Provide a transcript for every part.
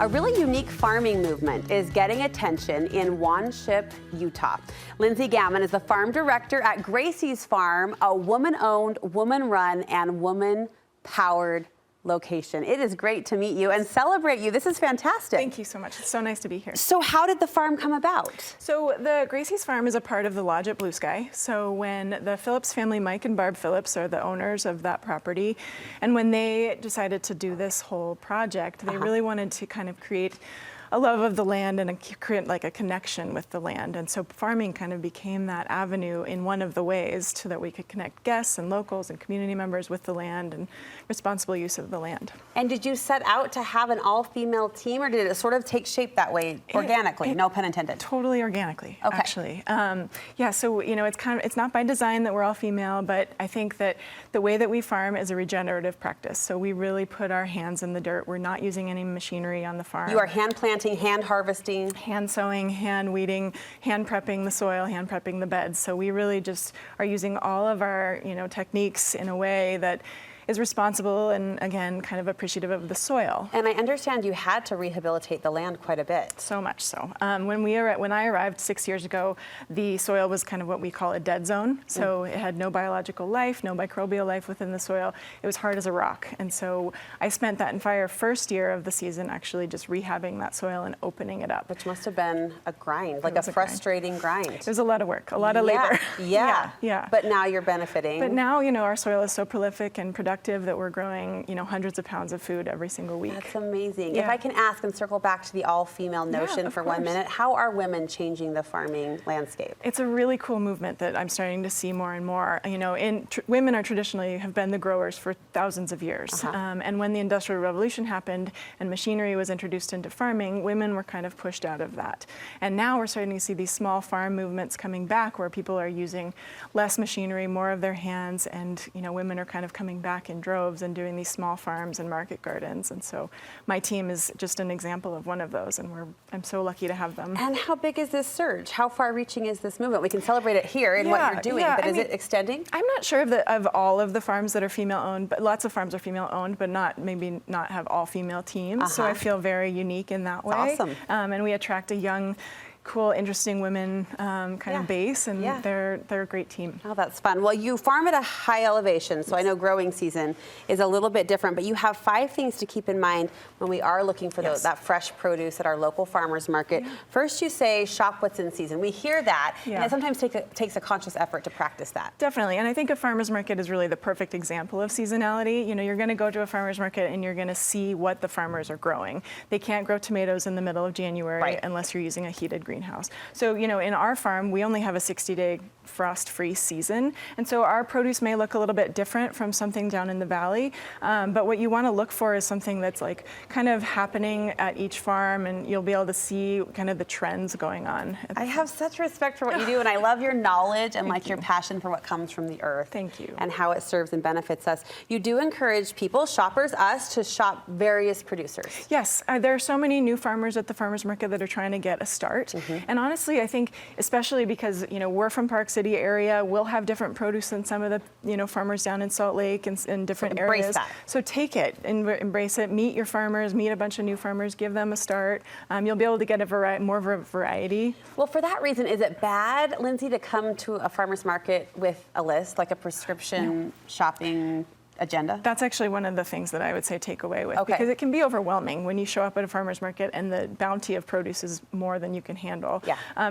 A really unique farming movement is getting attention in Wanship, Utah. Lynsey Gammon is the farm director at Gracie's farm, a woman-owned, woman-run, and woman-powered location. It is great to meet you and celebrate you. This is fantastic. Thank you so much. It's so nice to be here. So how did the farm come about? So the Gracie's farm is a part of the lodge at Blue Sky. So when the Phillips family, Mike and Barb Phillips, are the owners of that property, and when they decided to do this whole project, they really wanted to kind of create a love of the land and create like a connection with the land. And so farming kind of became that avenue in one of the ways so that we could connect guests and locals and community members with the land and responsible use of the land. And did you set out to have an all-female team, or did it sort of take shape that way organically? No pun intended. Totally organically, okay. Actually. Yeah, so you know, it's not by design that we're all female, but I think that the way that we farm is a regenerative practice. So we really put our hands in the dirt. We're not using any machinery on the farm. You are hand planting, hand harvesting, hand sowing, hand weeding, hand prepping the soil, hand prepping the beds. So we really just are using all of our, techniques in a way that is responsible and, again, kind of appreciative of the soil. And I understand you had to rehabilitate the land quite a bit. So much so. When I arrived 6 years ago, the soil was kind of what we call a dead zone. So it had no biological life, no microbial life within the soil. It was hard as a rock. And so I spent that entire first year of the season actually just rehabbing that soil and opening it up. Which must have been a grind, like a frustrating grind. It was a lot of work, a lot of labor. Yeah. But now you're benefiting. But now, our soil is so prolific and productive that we're growing, hundreds of pounds of food every single week. That's amazing. Yeah. If I can ask and circle back to the all-female notion for 1 minute, how are women changing the farming landscape? It's a really cool movement that I'm starting to see more and more. Women have been the growers for thousands of years. And when the Industrial Revolution happened and machinery was introduced into farming, women were kind of pushed out of that. And now we're starting to see these small farm movements coming back where people are using less machinery, more of their hands, and women are kind of coming back in droves and doing these small farms and market gardens. And so my team is just an example of one of those, and I'm so lucky to have them. And how big is this surge? How far-reaching is this movement? We can celebrate it here in what you're doing, but is it extending? I'm not sure of all of the farms that are female-owned, but lots of farms are female-owned, but maybe not have all-female teams. So I feel very unique in that way. Awesome. And we attract a young, cool, interesting women kind of base, and they're a great team. Oh, that's fun. Well, you farm at a high elevation, so I know growing season is a little bit different, but you have 5 things to keep in mind when we are looking for that fresh produce at our local farmers market. First, you say shop what's in season. We hear that, and it sometimes takes a conscious effort to practice that. Definitely, and I think a farmer's market is really the perfect example of seasonality. You're going to go to a farmer's market and you're going to see what the farmers are growing. They can't grow tomatoes in the middle of January unless you're using a heated greenhouse. So, in our farm, we only have a 60-day frost-free season, and so our produce may look a little bit different from something down in the valley, but what you want to look for is something that's like kind of happening at each farm, and you'll be able to see kind of the trends going on. I have such respect for what you do, and I love your knowledge and your passion for what comes from the earth. Thank you. And how it serves and benefits us. You do encourage people, shoppers, us, to shop various producers. Yes, there are so many new farmers at the farmers market that are trying to get a start. And honestly, I think especially because we're from Park City area, we'll have different produce than some of the farmers down in Salt Lake and in different areas. That. So take it and embrace it. Meet your farmers. Meet a bunch of new farmers. Give them a start. You'll be able to get more of a variety. Well, for that reason, is it bad, Lynsey, to come to a farmer's market with a list, like a prescription shopping agenda? That's actually one of the things that I would say take away with, because it can be overwhelming when you show up at a farmer's market and the bounty of produce is more than you can handle.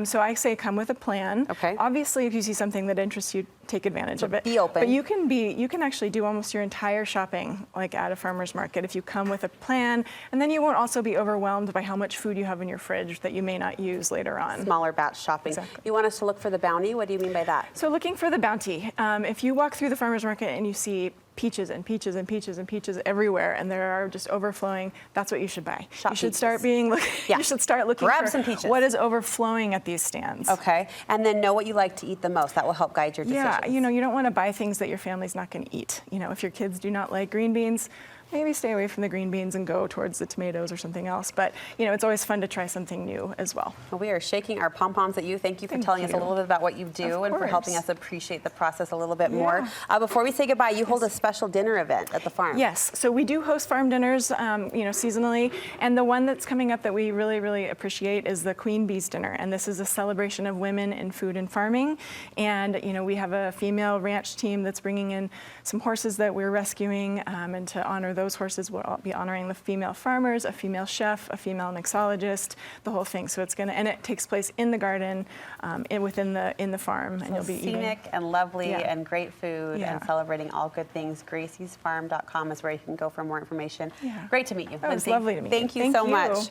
So I say come with a plan. Obviously, if you see something that interests you, take advantage of it. Be open. But you can actually do almost your entire shopping like at a farmer's market if you come with a plan, and then you won't also be overwhelmed by how much food you have in your fridge that you may not use later on. Smaller batch shopping. Exactly. You want us to look for the bounty? What do you mean by that? So looking for the bounty. If you walk through the farmer's market and you see peaches and peaches and peaches and peaches everywhere, and there are just overflowing, that's what you should buy. Shop you should peaches. start being you should start looking Grab for some peaches. What is overflowing at these stands. Okay, and then know what you like to eat the most. That will help guide your decisions. Yeah, you don't want to buy things that your family's not going to eat. If your kids do not like green beans, maybe stay away from the green beans and go towards the tomatoes or something else. But it's always fun to try something new as well. Well, we are shaking our pom-poms at you. Thank you for telling us a little bit about what you do and for helping us appreciate the process a little bit more. Before we say goodbye, you hold a special dinner event at the farm. Yes, so we do host farm dinners, seasonally, and the one that's coming up that we really, really appreciate is the Queen Bee's Dinner, and this is a celebration of women in food and farming. And we have a female ranch team that's bringing in some horses that we're rescuing, and to honor those horses, we'll be honoring the female farmers, a female chef, a female mixologist, the whole thing. So and it takes place in the garden, within the farm, and you'll be scenic eating. and lovely and great food and celebrating all good things. Gracie'sFarm.com is where you can go for more information. Great to meet you, It was Lynsey. lovely to meet you. Thank you so much.